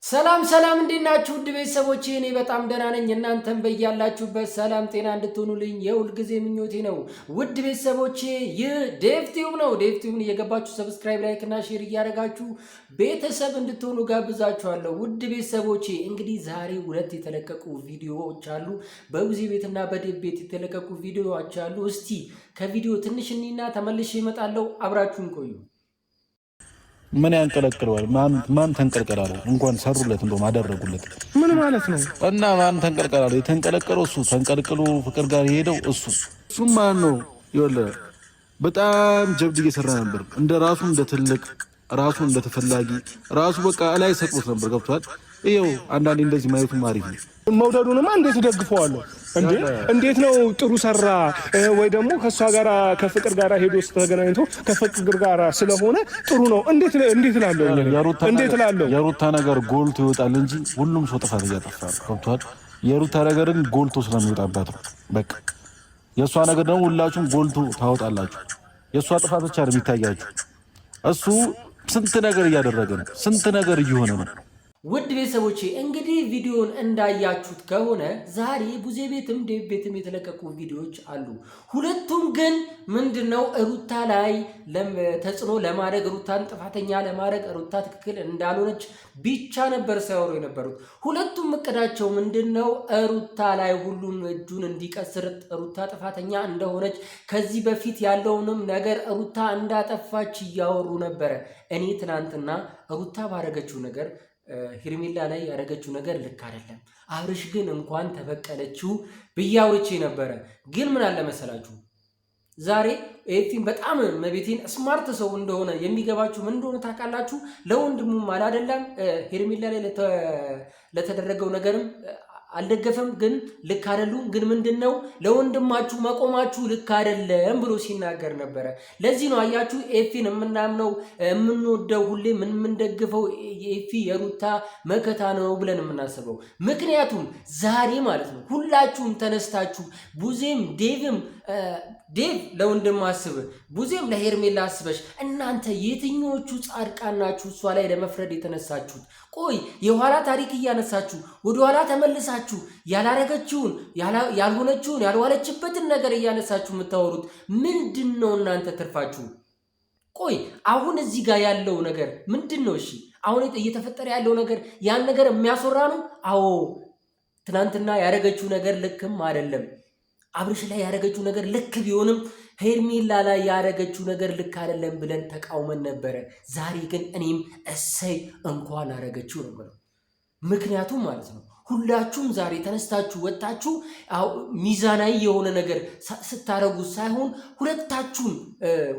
ሰላም ሰላም እንዴት ናችሁ? ውድ ቤተሰቦቼ እኔ በጣም ደህና ነኝ። እናንተም በያላችሁበት ሰላም ጤና እንድትሆኑልኝ የሁል ጊዜ ምኞቴ ነው። ውድ ቤተሰቦቼ ይህ ዴቭ ቲዩብ ነው። ዴቭ ቲዩብን እየገባችሁ ሰብስክራይብ፣ ላይክ እና ሼር እያደረጋችሁ ቤተሰብ እንድትሆኑ ጋብዛችኋለሁ። ውድ ቤተሰቦቼ እንግዲህ ዛሬ ሁለት የተለቀቁ ቪዲዮዎች አሉ። በሙዚ ቤትና በዴቭ ቤት የተለቀቁ ቪዲዮዎች አሉ። እስቲ ከቪዲዮ ትንሽ እኒና ተመልሼ እመጣለሁ። አብራችሁን ቆዩ። ምን ያንቀለቅለዋል? ማን ተንቀልቀላል? እንኳን ሰሩለት እንደውም አደረጉለት። ምን ማለት ነው? እና ማን ተንቀልቀላል? የተንቀለቀለው እሱ ተንቀልቅሎ ፍቅር ጋር የሄደው እሱ ማን ነው? ይኸውልህ በጣም ጀብድ እየሰራ ነበር። እንደ ራሱ እንደ ትልቅ ራሱ እንደ ተፈላጊ ራሱ በቃ ላይ ሰጥቶት ነበር። ገብቷል? ይኸው አንዳንዴ እንደዚህ ማየቱም አሪፍ ነው። መውደዱንማ እንዴት ደግፈዋለሁ እንዴ? እንዴት ነው ጥሩ ሰራ ወይ ደግሞ ከሷ ጋራ ከፍቅር ጋራ ሄዶ ተገናኝቶ ከፍቅር ጋራ ስለሆነ ጥሩ ነው እንዴት ላለው የሩታ ነገር ጎልቶ ይወጣል እንጂ ሁሉም ሰው ጥፋት እያጠፋ ነው። ገብቷል? የሩታ ነገርን ጎልቶ ስለሚወጣበት ነው። በቃ የእሷ ነገር ደግሞ ሁላችሁም ጎልቶ ታወጣላችሁ። የእሷ ጥፋት ብቻ ነው የሚታያችሁ። እሱ ስንት ነገር እያደረገ ነው፣ ስንት ነገር እየሆነ ነው። ውድ ቤተሰቦቼ እንግዲህ ቪዲዮን እንዳያችሁት ከሆነ ዛሬ ቡዜ ቤትም ዴቭ ቤትም የተለቀቁ ቪዲዮዎች አሉ። ሁለቱም ግን ምንድነው ሩታ ላይ ተጽዕኖ ለማድረግ ሩታን ጥፋተኛ ለማድረግ ሩታ ትክክል እንዳልሆነች ብቻ ነበር ሲያወሩ የነበሩት። ሁለቱም እቅዳቸው ምንድነው ሩታ ላይ ሁሉም እጁን እንዲቀስር፣ ሩታ ጥፋተኛ እንደሆነች ከዚህ በፊት ያለውንም ነገር ሩታ እንዳጠፋች እያወሩ ነበረ። እኔ ትናንትና ሩታ ባረገችው ነገር ሄርሜላ ላይ ያደረገችው ነገር ልክ አይደለም፣ አብርሽ ግን እንኳን ተበቀለችው ብዬ አውርቼ ነበረ። ግን ምን አለ መሰላችሁ ዛሬ ኤፊን በጣም መቤቴን ስማርት ሰው እንደሆነ የሚገባችሁ ምን እንደሆነ ታውቃላችሁ። ለወንድሙም አላደለም ሄርሜላ ላይ ለተደረገው ነገርም አልደገፈም። ግን ልክ አይደሉም። ግን ምንድነው ለወንድማችሁ መቆማችሁ ልክ አይደለም ብሎ ሲናገር ነበረ። ለዚህ ነው አያችሁ ኤፊን የምናምነው የምንወደው ሁሌ የምንደግፈው ኤፊ የሩታ መከታ ነው ብለን የምናስበው። ምክንያቱም ዛሬ ማለት ነው ሁላችሁም ተነስታችሁ ቡዜም ዴቭም ዴቭ ለወንድም አስብ፣ ቡዜም ለሄርሜላ አስበሽ እናንተ የትኞቹ ጻድቃን ናችሁ እሷ ላይ ለመፍረድ የተነሳችሁት? ቆይ የኋላ ታሪክ እያነሳችሁ ወደኋላ ተመልሳችሁ ያላረገችውን ያልሆነችውን ያልዋለችበትን ነገር እያነሳችሁ የምታወሩት ምንድን ነው እናንተ ትርፋችሁ? ቆይ አሁን እዚህ ጋር ያለው ነገር ምንድን ነው? እሺ አሁን እየተፈጠረ ያለው ነገር ያን ነገር የሚያስወራ ነው? አዎ ትናንትና ያረገችው ነገር ልክም አይደለም። አብርሽ ላይ ያረገችው ነገር ልክ ቢሆንም ሄርሜላ ላይ ያረገችው ነገር ልክ አይደለም ብለን ተቃውመን ነበረ። ዛሬ ግን እኔም እሰይ እንኳን አረገችው ነው የምለው። ምክንያቱም ማለት ነው ሁላችሁም ዛሬ ተነስታችሁ ወጣችሁ ሚዛናዊ የሆነ ነገር ስታረጉ ሳይሆን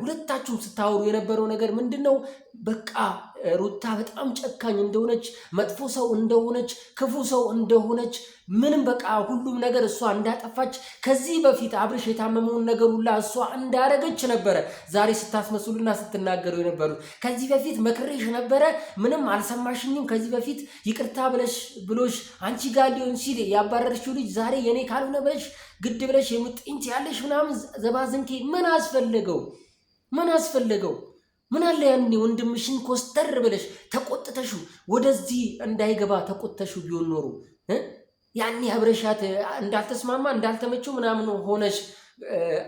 ሁለታችሁም ስታወሩ የነበረው ነገር ምንድነው? በቃ ሩታ በጣም ጨካኝ እንደሆነች፣ መጥፎ ሰው እንደሆነች፣ ክፉ ሰው እንደሆነች ምንም በቃ ሁሉም ነገር እሷ እንዳጠፋች ከዚህ በፊት አብርሽ የታመመውን ነገር ሁላ እሷ እንዳረገች ነበረ ዛሬ ስታስመስሉና ስትናገሩ የነበሩት። ከዚህ በፊት መክሬሽ ነበረ ምንም አልሰማሽኝም፣ ከዚህ በፊት ይቅርታ ብሎሽ አንቺ ጋር ሊሆን ሲል ያባረርሽው ልጅ ዛሬ የኔ ካልሆነ ብለሽ ግድ ብለሽ የሙጥኝ ያለሽ ምናምን ዘባዝንኬ ምን አስፈለገው? ምን አለ ያኔ ወንድምሽን ኮስተር ብለሽ ተቆጥተሹ ወደዚህ እንዳይገባ ተቆጥተሹ ቢሆን ኖሮ ያኔ አብረሻት እንዳልተስማማ እንዳልተመቸው ምናምን ሆነሽ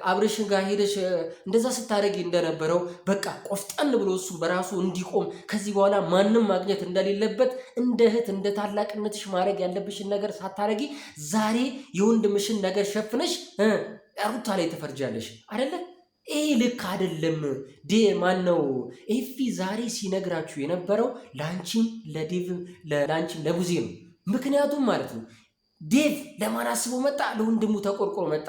አብረሽን ጋር ሄደሽ እንደዛ ስታረጊ እንደነበረው በቃ ቆፍጠን ብሎ እሱ በራሱ እንዲቆም ከዚህ በኋላ ማንም ማግኘት እንደሌለበት እንደ እህት እንደ ታላቅነትሽ ማድረግ ያለብሽን ነገር ሳታረጊ ዛሬ የወንድምሽን ነገር ሸፍነሽ ሩታ ላይ ተፈርጃለሽ አይደለ? ይሄ ልክ አይደለም። ማነው ኤፊ ዛሬ ሲነግራችሁ የነበረው ላንቺም ለዴቭም ላንቺም ለቡዜ ነው። ምክንያቱም ማለት ነው ዴቭ ለማን አስቦ መጣ? ለወንድሙ ተቆርቆሮ መጣ።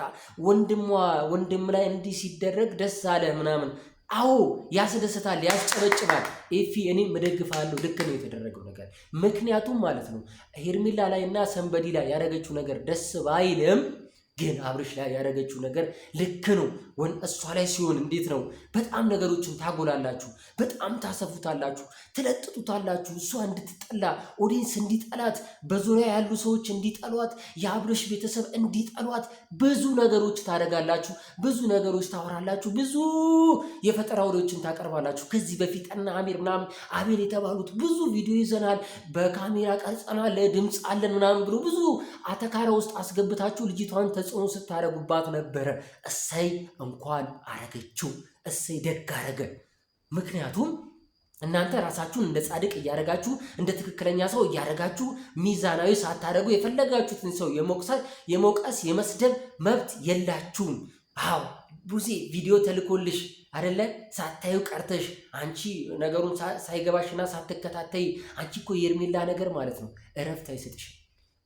ወንድም ላይ እንዲህ ሲደረግ ደስ አለ ምናምን። አዎ ያስደስታል፣ ያስጨበጭባል። ኤፊ እኔም እደግፋለሁ። ልክ ነው የተደረገው ነገር። ምክንያቱም ማለት ነው ሄርሜላ ላይ እና ሰንበዲ ላይ ያደረገችው ነገር ደስ ባይልም ግን አብርሽ ላይ ያደረገችው ነገር ልክ ነው። እሷ ላይ ሲሆን እንዴት ነው? በጣም ነገሮችን ታጎላላችሁ፣ በጣም ታሰፉታላችሁ፣ ትለጥጡታላችሁ። እሷ እንድትጠላ፣ ኦዲየንስ እንዲጠላት፣ በዙሪያ ያሉ ሰዎች እንዲጠሏት፣ የአብርሽ ቤተሰብ እንዲጠሏት ብዙ ነገሮች ታደርጋላችሁ፣ ብዙ ነገሮች ታወራላችሁ፣ ብዙ የፈጠራ ወሬዎችን ታቀርባላችሁ። ከዚህ በፊት እና አሚር ምናምን አቤል የተባሉት ብዙ ቪዲዮ ይዘናል፣ በካሜራ ቀርጸናል፣ ድምፅ አለን ምናምን ብሎ ብዙ አተካራ ውስጥ አስገብታችሁ ልጅቷን ተጽዕኖ ስታደርጉባት ነበረ። እሰይ እንኳን አረገችው፣ እሰይ ደግ አረገ። ምክንያቱም እናንተ ራሳችሁን እንደ ጻድቅ እያደረጋችሁ እንደ ትክክለኛ ሰው እያደረጋችሁ ሚዛናዊ ሳታደርጉ የፈለጋችሁትን ሰው የመውቀስ የመስደብ መብት የላችሁም። አዎ ቡዜ ቪዲዮ ተልኮልሽ አይደለ? ሳታዩ ቀርተሽ አንቺ ነገሩን ሳይገባሽና ሳትከታተይ አንቺ እኮ የሄርሜላ ነገር ማለት ነው እረፍት አይሰጥሽም።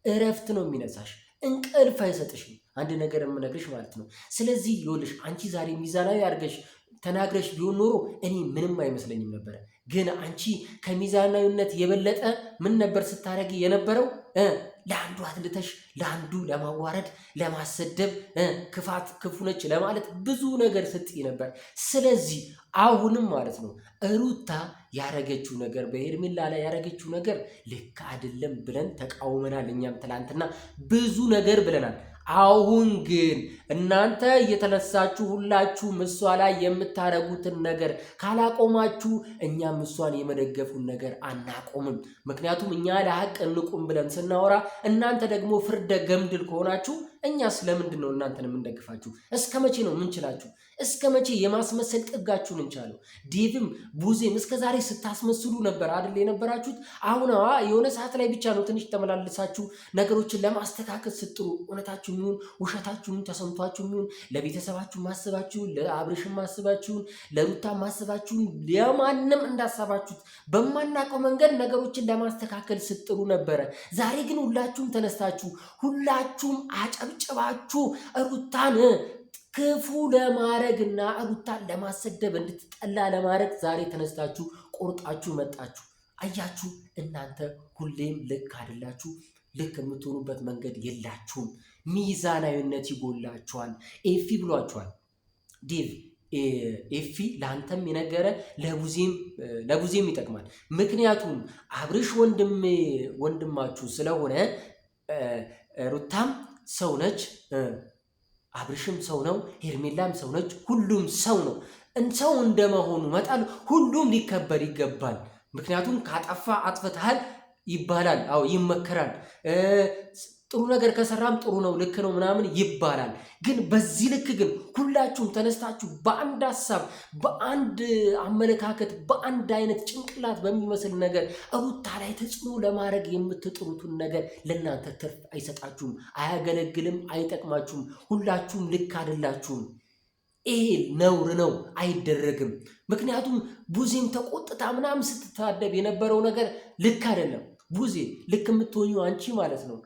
እረፍት ነው የሚነሳሽ፣ እንቅልፍ አይሰጥሽም። አንድ ነገር የምነግርሽ ማለት ነው። ስለዚህ ይኸውልሽ አንቺ ዛሬ ሚዛናዊ አድርገሽ ተናግረሽ ቢሆን ኖሮ እኔ ምንም አይመስለኝም ነበረ። ግን አንቺ ከሚዛናዊነት የበለጠ ምን ነበር ስታደርጊ የነበረው? ለአንዱ አትልተሽ ለአንዱ ለማዋረድ ለማሰደብ፣ ክፋት ክፉ ነች ለማለት ብዙ ነገር ስትይ ነበር። ስለዚህ አሁንም ማለት ነው ሩታ ያረገችው ነገር በሄርሜላ ላይ ያረገችው ነገር ልክ አይደለም ብለን ተቃውመናል። እኛም ትላንትና ብዙ ነገር ብለናል። አሁን ግን እናንተ እየተነሳችሁ ሁላችሁም እሷ ላይ የምታረጉትን ነገር ካላቆማችሁ እኛም እሷን የመደገፉን ነገር አናቆምም። ምክንያቱም እኛ ለሀቅ እንቁም ብለን ስናወራ እናንተ ደግሞ ፍርደ ገምድል ከሆናችሁ እኛ ስለምንድን ነው እናንተን የምንደግፋችሁ? እስከ መቼ ነው የምንችላችሁ? እስከ መቼ የማስመሰል ጥጋችሁን እንቻለው? ዴቭም ቡዜም እስከ ዛሬ ስታስመስሉ ነበር አይደል የነበራችሁት? አሁን የሆነ ሰዓት ላይ ብቻ ነው ትንሽ ተመላለሳችሁ ነገሮችን ለማስተካከል ስትሩ እውነታችሁ ይሁን ውሸታችሁን ተሰምቷችሁ ይሁን ለቤተሰባችሁ ማስባችሁን ለአብርሽም ማስባችሁን ለሩታ ማስባችሁን ለማንም እንዳሳባችሁት በማናውቀው መንገድ ነገሮችን ለማስተካከል ስትሩ ነበረ። ዛሬ ግን ሁላችሁም ተነስታችሁ ሁላችሁም አጨብጨባችሁ ሩታን ክፉ ለማድረግና ሩታን ለማሰደብ እንድትጠላ ለማድረግ ዛሬ ተነስታችሁ ቆርጣችሁ መጣችሁ። አያችሁ፣ እናንተ ሁሌም ልክ አይደላችሁ። ልክ የምትሆኑበት መንገድ የላችሁም። ሚዛናዊነት ይጎላችኋል። ኤፊ ብሏችኋል ዴቭ። ኤፊ ለአንተም የነገረ ለቡዜም ይጠቅማል። ምክንያቱም አብርሽ ወንድማችሁ ስለሆነ ሩታም ሰው ነች፣ አብርሽም ሰው ነው፣ ሄርሜላም ሰው ነች። ሁሉም ሰው ነው። ሰው እንደመሆኑ መጠን ሁሉም ሊከበር ይገባል። ምክንያቱም ካጠፋ አጥፍተሃል ይባላል። አዎ ይመከራል። ጥሩ ነገር ከሰራም ጥሩ ነው ልክ ነው ምናምን ይባላል። ግን በዚህ ልክ ግን ሁላችሁም ተነስታችሁ በአንድ ሀሳብ በአንድ አመለካከት በአንድ አይነት ጭንቅላት በሚመስል ነገር ሩታ ላይ ተጽዕኖ ለማድረግ የምትጥሩትን ነገር ለእናንተ ትርፍ አይሰጣችሁም፣ አያገለግልም፣ አይጠቅማችሁም። ሁላችሁም ልክ አይደላችሁም። ይሄ ነውር ነው፣ አይደረግም። ምክንያቱም ቡዜም ተቆጥታ ምናምን ስትታደብ የነበረው ነገር ልክ አይደለም። ቡዜ ልክ የምትሆኙ አንቺ ማለት ነው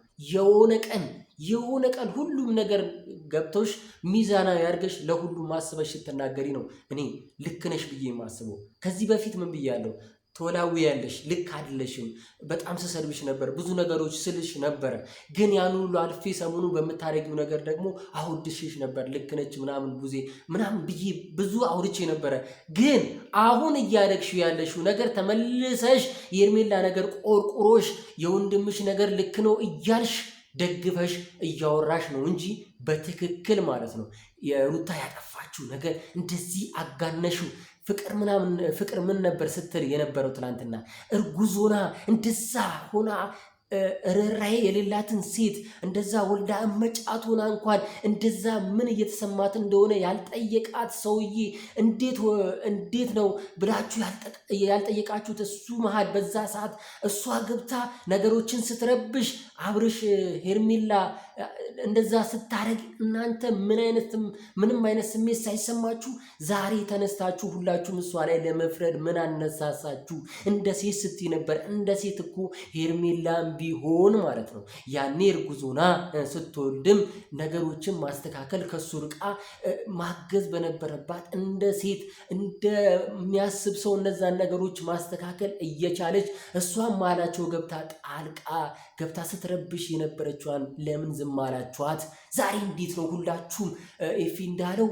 የሆነ ቀን ሁሉም ነገር ገብቶሽ ሚዛናዊ አድርገሽ ለሁሉም ማስበሽ ስትናገሪ ነው እኔ ልክ ነሽ ብዬ የማስበው። ከዚህ በፊት ምን ብያለሁ? ትወላውያለሽ፣ ልክ አይደለሽም፣ በጣም ስሰድብሽ ነበር፣ ብዙ ነገሮች ስልሽ ነበረ። ግን ያን ሁሉ አልፌ ሰሞኑ በምታደርጊው ነገር ደግሞ አውድሽሽ ነበር። ልክ ነች ምናምን ቡዜ ምናምን ብዬ ብዙ አውርቼ ነበረ። ግን አሁን እያደረግሽው ያለሽው ነገር ተመልሰሽ የሄርሜላ ነገር ቆርቁሮሽ የወንድምሽ ነገር ልክ ነው እያልሽ ደግፈሽ እያወራሽ ነው እንጂ በትክክል ማለት ነው የሩታ ያጠፋችው ነገር እንደዚህ አጋነሽው። ፍቅር ምን ነበር ስትል የነበረው ትናንትና? እርጉዝ ሆና እንደዛ ሆና ርኅራኄ የሌላትን ሴት እንደዛ ወልዳ እመጫት ሆና እንኳን እንደዛ ምን እየተሰማት እንደሆነ ያልጠየቃት ሰውዬ እንዴት ነው ብላችሁ ያልጠየቃችሁት? እሱ መሀል በዛ ሰዓት እሷ ገብታ ነገሮችን ስትረብሽ አብርሽ ሄርሜላ እንደዛ ስታረግ እናንተ ምንም አይነት ስሜት ሳይሰማችሁ ዛሬ ተነስታችሁ ሁላችሁም እሷ ላይ ለመፍረድ ምን አነሳሳችሁ? እንደ ሴት ስትይ ነበር። እንደ ሴት እኮ ሄርሜላን ቢሆን ማለት ነው ያኔ እርጉዞና ስትወልድም ነገሮችን ማስተካከል ከሱ ርቃ ማገዝ በነበረባት እንደ ሴት እንደሚያስብ ሰው እነዛን ነገሮች ማስተካከል እየቻለች እሷም ማላቸው ገብታ ጣልቃ ገብታ ስትረብሽ የነበረችዋን ለምን ዝም አላችኋት? ዛሬ እንዴት ነው ሁላችሁም ኤፊ እንዳለው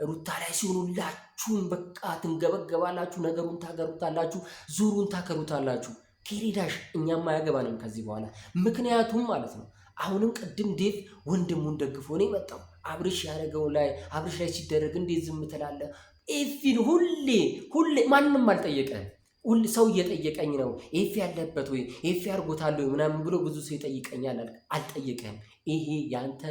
ሩታ ላይ ሲሆን ሁላችሁም በቃ ትንገበገባላችሁ፣ ነገሩን ታገሩታላችሁ፣ ዙሩን ታከሩታላችሁ። ኬሪዳሽ እኛም አያገባንም ከዚህ በኋላ ምክንያቱም ማለት ነው አሁንም ቅድም ዴቭ ወንድሙን ደግፎ ነው የመጣው። አብርሽ ያደረገው ላይ አብርሽ ላይ ሲደረግ እንዴት ዝም ትላለህ? ኤፊን ሁሌ ማንም አልጠየቀህም። ሁሉ ሰው እየጠየቀኝ ነው ኤፊ ያለበት ወይ ኤፊ አርጎታል ወይ ምናምን ብሎ ብዙ ሰው ይጠይቀኛል። አልጠየቀህም። ይሄ ያንተ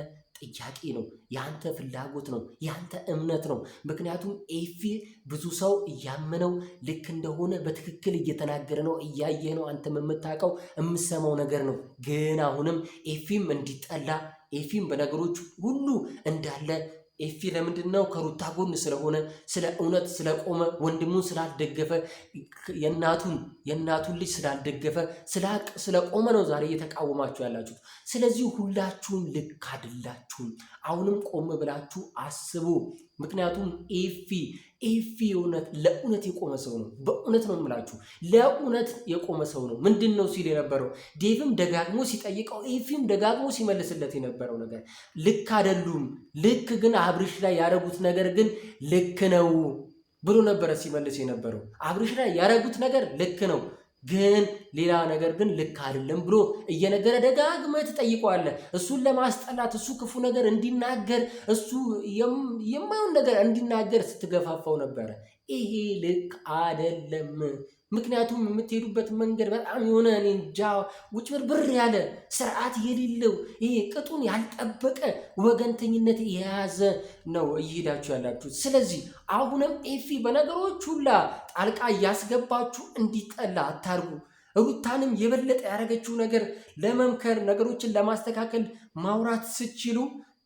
ጥያቄ ነው፣ ያንተ ፍላጎት ነው፣ ያንተ እምነት ነው። ምክንያቱም ኤፊ ብዙ ሰው እያመነው ልክ እንደሆነ በትክክል እየተናገረ ነው፣ እያየ ነው። አንተም የምታውቀው የምሰማው ነገር ነው። ግን አሁንም ኤፊም እንዲጠላ ኤፊም በነገሮች ሁሉ እንዳለ ኤፊ ለምንድን ነው ከሩታ ጎን ስለሆነ ስለ እውነት ስለቆመ ወንድሙን ስላልደገፈ የእናቱን ልጅ ስላልደገፈ ስለቆመ ነው ዛሬ እየተቃወማችሁ ያላችሁት። ስለዚህ ሁላችሁም ልክ አይደላችሁም። አሁንም ቆም ብላችሁ አስቡ። ምክንያቱም ኤፊ ለእውነት የቆመ ሰው ነው። በእውነት ነው የምላችሁ፣ ለእውነት የቆመ ሰው ነው። ምንድን ነው ሲል የነበረው ዴቭም ደጋግሞ ሲጠይቀው ኤፊም ደጋግሞ ሲመልስለት የነበረው ነገር ልክ አይደሉም፣ ልክ ግን አብርሽ ላይ ያደረጉት ነገር ግን ልክ ነው ብሎ ነበረ ሲመልስ የነበረው። አብርሽ ላይ ያደረጉት ነገር ልክ ነው ግን ሌላ ነገር ግን ልክ አይደለም ብሎ እየነገረ ደጋግመህ ትጠይቀዋለህ። እሱን ለማስጠላት እሱ ክፉ ነገር እንዲናገር እሱ የማይሆን ነገር እንዲናገር ስትገፋፋው ነበረ። ይሄ ልክ አይደለም። ምክንያቱም የምትሄዱበት መንገድ በጣም የሆነ እኔ እንጃ ውጭብርብር ያለ ስርዓት የሌለው ይሄ ቅጡን ያልጠበቀ ወገንተኝነት የያዘ ነው እየሄዳችሁ ያላችሁ። ስለዚህ አሁንም ኤፊ በነገሮች ሁላ ጣልቃ እያስገባችሁ እንዲጠላ አታርጉ። ሩታንም የበለጠ ያደረገችው ነገር ለመምከር ነገሮችን ለማስተካከል ማውራት ስችሉ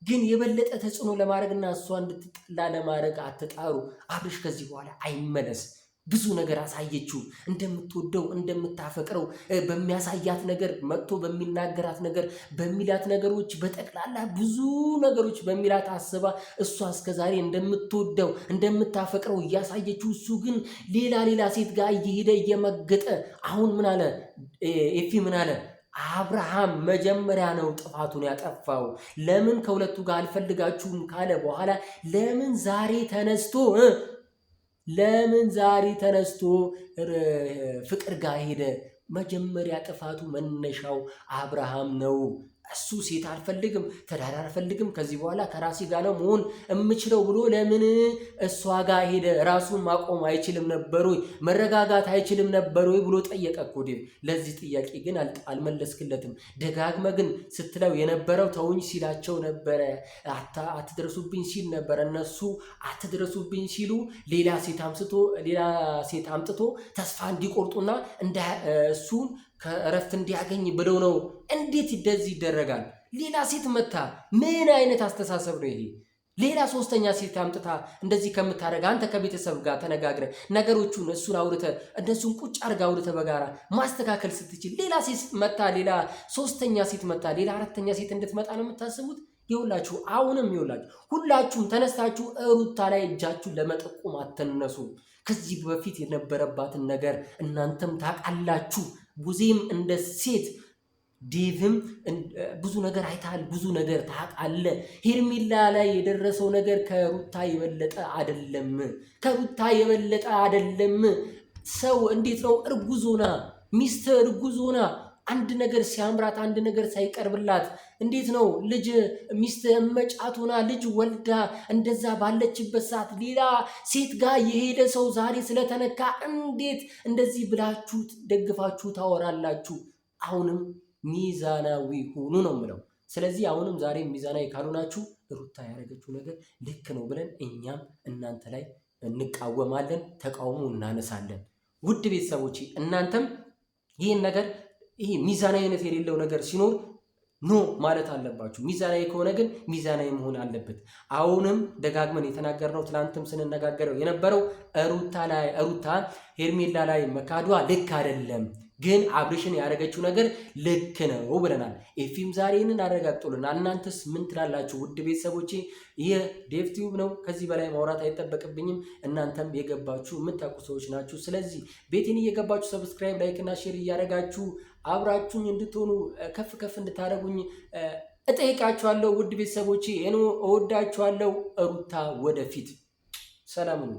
ግን የበለጠ ተጽዕኖ ለማድረግና እሷ እንድትጠላ ለማድረግ አትጣሩ። አብርሽ ከዚህ በኋላ አይመለስ። ብዙ ነገር አሳየችው፣ እንደምትወደው እንደምታፈቅረው በሚያሳያት ነገር መጥቶ በሚናገራት ነገር በሚላት ነገሮች በጠቅላላ ብዙ ነገሮች በሚላት አስባ እሷ እስከዛሬ እንደምትወደው እንደምታፈቅረው እያሳየችው እሱ ግን ሌላ ሴት ጋር እየሄደ እየመገጠ አሁን ምን አለ ኤፊ ምን አለ? አብርሃም መጀመሪያ ነው ጥፋቱን ያጠፋው። ለምን ከሁለቱ ጋር አልፈልጋችሁም ካለ በኋላ ለምን ዛሬ ተነስቶ ፍቅር ጋር ሄደ? መጀመሪያ ጥፋቱ መነሻው አብርሃም ነው። እሱ ሴት አልፈልግም፣ ትዳር አልፈልግም፣ ከዚህ በኋላ ከራሴ ጋር ነው መሆን የምችለው ብሎ ለምን እሷ ጋር ሄደ? ራሱን ማቆም አይችልም ነበር ወይ? መረጋጋት አይችልም ነበር ወይ ብሎ ጠየቀ እኮ ዴቭ። ለዚህ ጥያቄ ግን አልመለስክለትም። ደጋግመ ግን ስትለው የነበረው ተውኝ ሲላቸው ነበረ፣ አትድረሱብኝ ሲል ነበረ። እነሱ አትድረሱብኝ ሲሉ ሌላ ሴት አምጥቶ ተስፋ እንዲቆርጡና እሱን ከእረፍት እንዲያገኝ ብለው ነው። እንዴት እንደዚህ ይደረጋል? ሌላ ሴት መታ ምን አይነት አስተሳሰብ ነው ይሄ? ሌላ ሶስተኛ ሴት አምጥታ እንደዚህ ከምታደርግ አንተ ከቤተሰብ ጋር ተነጋግረ ነገሮቹን እሱን አውርተ እነሱን ቁጭ አርጋ አውርተ በጋራ ማስተካከል ስትችል ሌላ ሴት መታ ሌላ ሶስተኛ ሴት መታ ሌላ አራተኛ ሴት እንድትመጣ ነው የምታስቡት? ይኸውላችሁ አሁንም ሁላችሁም ተነስታችሁ ሩታ ላይ እጃችሁን ለመጠቆም አትነሱ። ከዚህ በፊት የነበረባትን ነገር እናንተም ታውቃላችሁ። ቡዜም እንደ ሴት ዴቭም ብዙ ነገር አይታል፣ ብዙ ነገር ታውቃለህ። ሄርሜላ ላይ የደረሰው ነገር ከሩታ የበለጠ አይደለም። ሰው እንዴት ነው እርጉዞና ሚስት እርጉዞና አንድ ነገር ሲያምራት አንድ ነገር ሳይቀርብላት እንዴት ነው ልጅ ሚስት መጫቱና ልጅ ወልዳ እንደዛ ባለችበት ሰዓት ሌላ ሴት ጋር የሄደ ሰው ዛሬ ስለተነካ እንዴት እንደዚህ ብላችሁ ደግፋችሁ ታወራላችሁ? አሁንም ሚዛናዊ ሁኑ ነው የምለው። ስለዚህ አሁንም ዛሬ ሚዛናዊ ካልሆናችሁ ሩታ ያደረገችው ነገር ልክ ነው ብለን እኛም እናንተ ላይ እንቃወማለን፣ ተቃውሞ እናነሳለን። ውድ ቤተሰቦቼ እናንተም ይህን ነገር ይሄ ሚዛናዊነት የሌለው ነገር ሲኖር ኖ ማለት አለባችሁ። ሚዛናዊ ከሆነ ግን ሚዛናዊ መሆን አለበት። አሁንም ደጋግመን የተናገርነው ትናንትም ስንነጋገረው የነበረው ሩታ ሄርሜላ ላይ መካዷ ልክ አይደለም። ግን አብርሽን ያደረገችው ነገር ልክ ነው ብለናል። ኤፊም ዛሬ ይህንን አረጋግጦልናል። እናንተስ ምን ትላላችሁ? ውድ ቤተሰቦቼ ይህ ዴቭ ቲዩብ ነው። ከዚህ በላይ ማውራት አይጠበቅብኝም። እናንተም የገባችሁ የምታውቁ ሰዎች ናችሁ። ስለዚህ ቤቴን እየገባችሁ ሰብስክራይብ፣ ላይክ እና ሼር እያደረጋችሁ አብራችሁኝ እንድትሆኑ ከፍ ከፍ እንድታደርጉኝ እጠይቃችኋለሁ። ውድ ቤተሰቦቼ እወዳችኋለሁ። ሩታ ወደፊት። ሰላም ሁኑ።